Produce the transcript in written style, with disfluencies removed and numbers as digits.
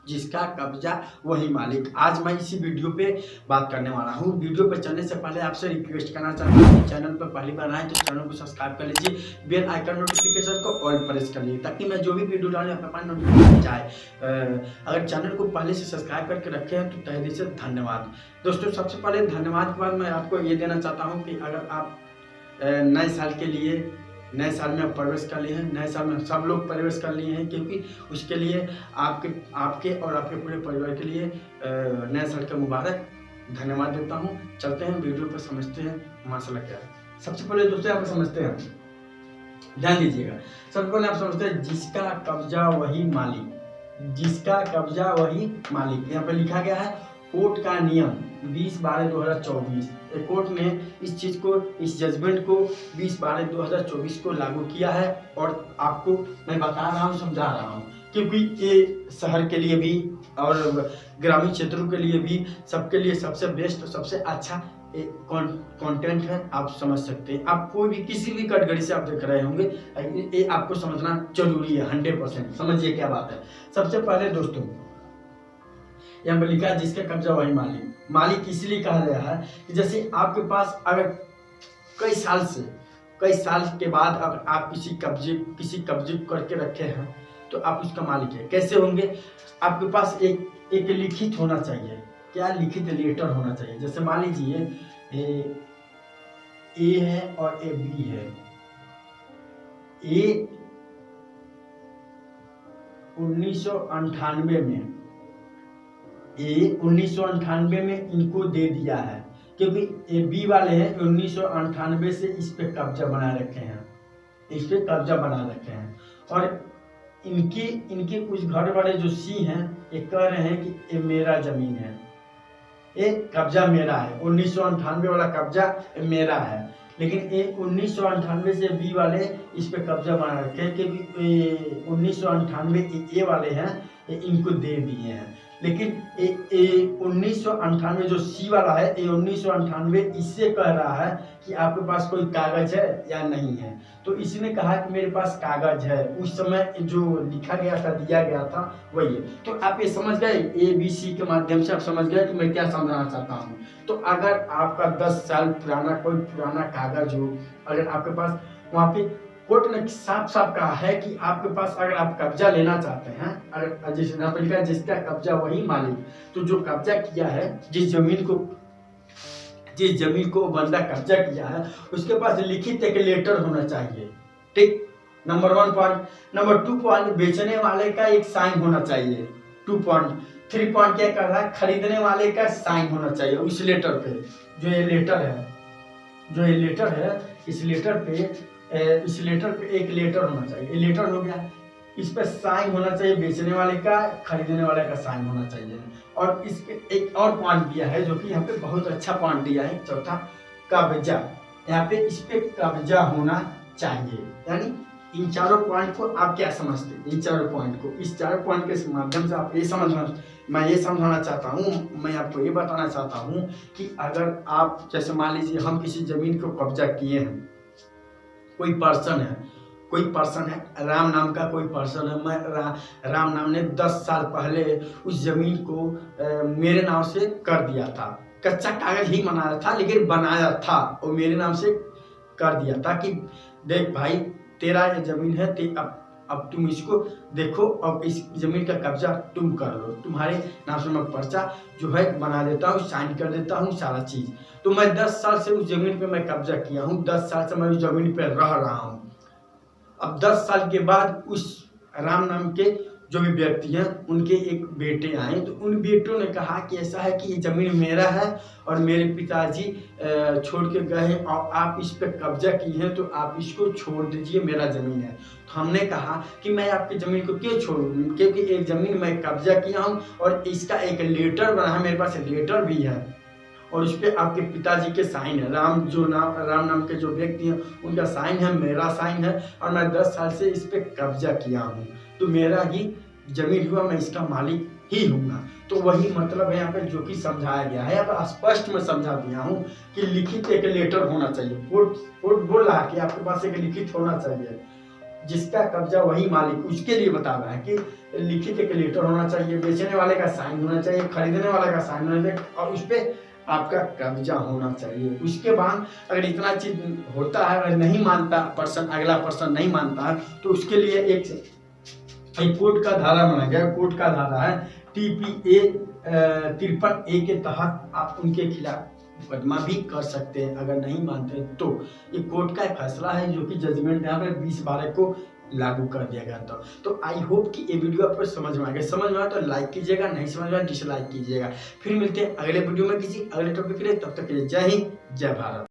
जिसका कब्जा वही मालिक। आज मैं इसी वीडियो पे बात करने वाला हूँ। वीडियो पर चलने से पहले आपसे रिक्वेस्ट करना चाहता हूँ, चैनल पर पहली बार आए तो चैनल को सब्सक्राइब कर लीजिए, बेल आइकन नोटिफिकेशन को ऑल प्रेस कर लीजिए ताकि मैं जो भी वीडियो डालूँ आपके पास नोटिफिकेशन जाए। अगर चैनल को पहले से सब्सक्राइब करके रखे हैं तो तहे दिल से धन्यवाद। दोस्तों, सबसे पहले धन्यवाद के बाद मैं आपको ये देना चाहता हूँ कि अगर आप नए साल के लिए नए साल में प्रवेश कर लिए हैं, नए साल में सब लोग प्रवेश कर लिए हैं, क्योंकि उसके लिए आपके और आपके पूरे परिवार के लिए नए साल का मुबारक धन्यवाद देता हूं। चलते हैं वीडियो पर, समझते हैं माशाल्लाह क्या है। सबसे पहले दोस्तों आप समझते हैं, ध्यान दीजिएगा। सबसे पहले आप समझते हैं जिसका कब्जा वही मालिक, जिसका कब्जा वही मालिक। यहाँ पर लिखा गया है कोर्ट का नियम 20/12/2024। कोर्ट ने इस चीज को, इस जजमेंट को 20/12/2024 को लागू किया है और आपको मैं बता रहा हूँ, समझा रहा हूँ, क्योंकि ये शहर के लिए भी और ग्रामीण क्षेत्रों के लिए भी सबके लिए सबसे बेस्ट, सबसे अच्छा कंटेंट है। आप समझ सकते हैं, आप कोई भी किसी भी कैटेगरी से आप देख रहे होंगे, ये आपको समझना जरूरी है। 100% समझिए क्या बात है। सबसे पहले दोस्तों यहाँ पर लिखा है जिसका कब्जा वही मालिक। मालिक इसलिए कहा गया है कि जैसे आपके पास अगर कई साल के बाद अगर आप किसी कब्जे करके रखे हैं तो आप उसका मालिक है। कैसे होंगे? आपके पास एक लिखित होना चाहिए। क्या? लिखित लेटर होना चाहिए। जैसे मान लीजिए ए है और ए बी है। ए 1998 में इनको दे दिया है, क्योंकि ए बी वाले हैं 1998 से इस पे कब्जा बना रखे हैं, और इनके कुछ घर वाले जो सी हैं ये कह रहे हैं कि ये मेरा जमीन है, ये कब्जा मेरा है। 1998 वाला कब्जा मेरा है, लेकिन ये 1998 से बी वाले इस पे कब्जा बना रखे हैं, क्योंकि 1998 ए वाले हैं इनको दे दिए हैं। लेकिन 1998 जो सी वाला है, ये 1998 इससे कह रहा है कि आपके पास कोई कागज है या नहीं है। तो इसने कहा कि मेरे पास कागज है, उस समय जो लिखा गया था, दिया गया था, वही है। तो आप ये समझ गए, ABC के माध्यम से आप समझ गए कि मैं क्या समझाना चाहता हूँ। तो अगर आपका 10 साल पुराना कोई पुराना कागज हो, अगर आपके पास, वहाँ पे कोर्ट ने साफ साफ कहा है कि आपके पास अगर आप कब्जा लेना चाहते हैं, अगर जिसका कब्जा वही मालिक, तो जो कब्जा किया है, जिस जमीन को बंदा कब्जा किया है, उसके पास लिखित एक लेटर होना चाहिए। ठीक, नंबर 1 पॉइंट। नंबर 2 पॉइंट, बेचने वाले का एक साइन होना चाहिए। 2 पॉइंट। 3 पॉइंट क्या कर रहा है? खरीदने वाले का साइन होना चाहिए उस लेटर पे। जो ये लेटर है, इस लेटर पे एक लेटर होना चाहिए। ये लेटर हो गया, इस पे साइन होना चाहिए, बेचने वाले का, खरीदने वाले का साइन होना चाहिए। और इसके एक और पॉइंट दिया है जो कि यहाँ पे बहुत अच्छा पॉइंट दिया है, चौथा, कब्जा। यहाँ पे इस पे कब्जा होना चाहिए। यानी इन चारों पॉइंट को आप क्या समझते हैं? इन चारों पॉइंट को, इस चारों पॉइंट के माध्यम से आप मैं ये समझाना चाहता हूँ, मैं आपको ये बताना चाहता हूँ कि अगर आप, जैसे मान लीजिए हम किसी जमीन को कब्जा किए हैं, कोई पर्सन है, राम नाम का कोई पर्सन है। मैं राम नाम ने 10 साल पहले उस जमीन को मेरे नाम से कर दिया था। कच्चा कागज ही बनाया था, लेकिन बनाया था और मेरे नाम से कर दिया था कि देख भाई, तेरा ये जमीन है, अब तुम इसको देखो, अब इस जमीन का कब्जा तुम कर लो, तुम्हारे नाम से मैं पर्चा जो है बना देता हूँ, साइन कर देता हूँ, सारा चीज। तो मैं 10 साल से उस जमीन पे मैं कब्जा किया हूँ, 10 साल से मैं उस जमीन पे रह रहा हूँ। अब 10 साल के बाद उस राम नाम के जो भी व्यक्ति हैं, उनके एक बेटे आए, तो उन बेटों ने कहा कि ऐसा है कि ये जमीन मेरा है और मेरे पिताजी छोड़ के गए हैं और आप इस पे कब्जा किए हैं, तो आप इसको छोड़ दीजिए, मेरा जमीन है। तो हमने कहा कि मैं आपकी जमीन को क्यों छोड़ूं, क्योंकि एक जमीन मैं कब्जा किया हूं और इसका एक लेटर बना है, मेरे पास लेटर भी है और उस पर आपके पिताजी के साइन है। राम नाम के जो व्यक्ति हैं उनका साइन है, मेरा साइन है, और मैं 10 साल से इस पे कब्जा किया हूँ, तो मेरा ही जमीन हुआ, मैं इसका मालिक ही हूँगा। तो वही मतलब है यहाँ पे जो कि समझाया गया है। यहाँ पर स्पष्ट में समझा दिया हूँ कि लिखित एक लेटर होना चाहिए। कोर्ट बोल रहा है कि आपके पास एक लिखित होना चाहिए। जिसका कब्जा वही मालिक, उसके लिए बता रहा है कि लिखित एक लेटर होना चाहिए, बेचने वाले का साइन होना चाहिए, खरीदने वाले का साइन होना चाहिए और उस पर आपका कब्जा होना चाहिए। उसके बाद अगर इतना चीज होता है, अगर नहीं मानता पर्सन, अगला पर्सन नहीं मानता है, तो उसके लिए एक कोर्ट का धारा बनाया गया। कोर्ट का धारा है TPA 53A के तहत आप उनके खिलाफ मुकदमा भी कर सकते हैं अगर नहीं मानते तो। ये कोर्ट का फैसला है जो कि जजमेंट यहाँ पे 20/12 को लागू कर दिया गया था। तो आई होप कि ये वीडियो आपको समझ में आ गया। समझ में आया तो लाइक कीजिएगा, नहीं समझ में आया डिसलाइक कीजिएगा। फिर मिलते हैं अगले वीडियो में किसी अगले टॉपिक के लिए। तब तक के लिए जय हिंद, जय भारत।